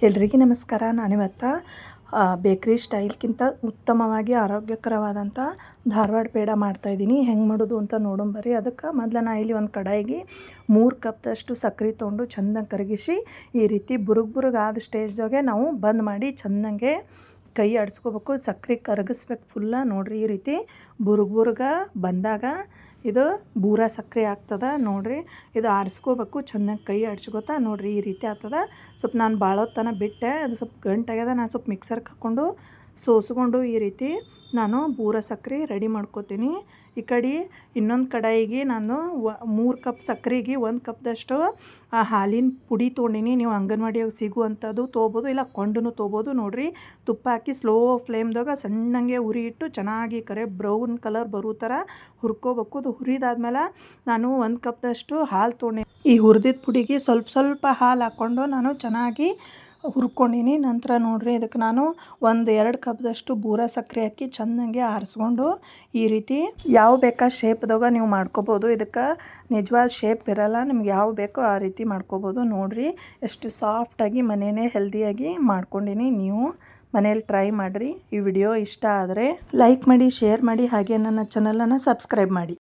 ಎಲ್ರಿಗೂ ನಮಸ್ಕಾರ. ನಾನಿವತ್ತು ಬೇಕ್ರಿ ಸ್ಟೈಲ್ಗಿಂತ ಉತ್ತಮವಾಗಿ ಆರೋಗ್ಯಕರವಾದಂಥ ಧಾರವಾಡ ಪೇಡ ಮಾಡ್ತಾಯಿದ್ದೀನಿ. ಹೆಂಗೆ ಮಾಡೋದು ಅಂತ ನೋಡೋಣ ಬರ್ರಿ. ಅದಕ್ಕೆ ಮೊದಲು ನಾ ಇಲ್ಲಿ ಒಂದು ಕಡಾಯಿಗೆ 3 ಕಪ್ದಷ್ಟು ಸಕ್ಕರೆ ತೊಗೊಂಡು ಚೆಂದಾಗಿ ಕರಗಿಸಿ ಈ ರೀತಿ ಬುರುಗ್ ಆದ ಸ್ಟೇಜ್ದಾಗೆ ನಾವು ಬಂದ್ ಮಾಡಿ ಚೆಂದಂಗೆ ಕೈ ಆಡಿಸ್ಕೋಬೇಕು. ಸಕ್ಕರೆ ಕರಗಿಸ್ಬೇಕು ಫುಲ್ಲ. ನೋಡಿರಿ, ಈ ರೀತಿ ಬುರುಗ ಬಂದಾಗ ಇದು ಬೂರ ಸಕ್ಕರೆ ಆಗ್ತದೆ. ನೋಡಿರಿ, ಇದು ಆರಿಸ್ಕೋಬೇಕು ಚೆನ್ನಾಗಿ ಕೈ ಆಡ್ಸ್ಕೊತಾ. ನೋಡಿರಿ, ಈ ರೀತಿ ಆಗ್ತದೆ. ಸ್ವಲ್ಪ ನಾನು ಭಾಳ ಹೊತ್ತನ ಬಿಟ್ಟೆ, ಅದು ಸ್ವಲ್ಪ ಗಂಟಾಗ್ಯದ. ನಾನು ಸ್ವಲ್ಪ ಮಿಕ್ಸರ್ಗೆ ಹಾಕ್ಕೊಂಡು ಸೋಸ್ಕೊಂಡು ಈ ರೀತಿ ನಾನು ಬೂರ ಸಕ್ಕರೆ ರೆಡಿ ಮಾಡ್ಕೋತೀನಿ. ಈ ಕಡೆ ಇನ್ನೊಂದು ಕಡಾಯಿಗೆ ನಾನು 3 ಕಪ್ ಸಕ್ಕರೆಗೆ 1 ಕಪ್ದಷ್ಟು ಹಾಲಿನ ಪುಡಿ ತೊಗೊಂಡಿನಿ. ನೀವು ಅಂಗನವಾಡಿಯಾಗ ಸಿಗುವಂಥದ್ದು ತೊಗೋಬೋದು, ಇಲ್ಲ ಕೊಂಡೂ ತೊಗೋಬೋದು. ನೋಡಿರಿ, ತುಪ್ಪ ಹಾಕಿ ಸ್ಲೋ ಫ್ಲೇಮ್ದಾಗ ಸಣ್ಣಂಗೆ ಉರಿ ಇಟ್ಟು ಚೆನ್ನಾಗಿ ಕರೆ ಬ್ರೌನ್ ಕಲರ್ ಬರೋ ಥರ ಹುರ್ಕೋಬೇಕು. ಅದು ಹುರಿದಾದ್ಮೇಲೆ ನಾನು 1 ಕಪ್ದಷ್ಟು ಹಾಲು ತೊಗೊಂಡಿನಿ. ಈ ಹುರಿದಿದ್ದ ಪುಡಿಗೆ ಸ್ವಲ್ಪ ಹಾಲು ಹಾಕ್ಕೊಂಡು ನಾನು ಚೆನ್ನಾಗಿ ಹುರ್ಕೊಂಡಿನಿ. ನಂತರ ನೋಡಿರಿ, ಇದಕ್ಕೆ ನಾನು 1-2 ಕಪ್ದಷ್ಟು ಬೂರ ಸಕ್ಕರೆ ಹಾಕಿ ಚೆನ್ನಾಗಿ ಆರಿಸ್ಕೊಂಡು ಈ ರೀತಿ ಯಾವ ಬೇಕಾ ಶೇಪ್ದಾಗ ನೀವು ಮಾಡ್ಕೋಬೋದು. ಇದಕ್ಕೆ ನಿಜವಾದ ಶೇಪ್ ಇರಲ್ಲ, ನಿಮ್ಗೆ ಯಾವ ಬೇಕೋ ಆ ರೀತಿ ಮಾಡ್ಕೋಬೋದು. ನೋಡಿರಿ, ಎಷ್ಟು ಸಾಫ್ಟಾಗಿ ಮನೆಯೇ ಹೆಲ್ದಿಯಾಗಿ ಮಾಡ್ಕೊಂಡಿನಿ. ನೀವು ಮನೇಲಿ ಟ್ರೈ ಮಾಡಿರಿ. ಈ ವಿಡಿಯೋ ಇಷ್ಟ ಆದರೆ ಲೈಕ್ ಮಾಡಿ, ಶೇರ್ ಮಾಡಿ, ಹಾಗೆ ನನ್ನ ಚಾನಲನ್ನು ಸಬ್ಸ್ಕ್ರೈಬ್ ಮಾಡಿ.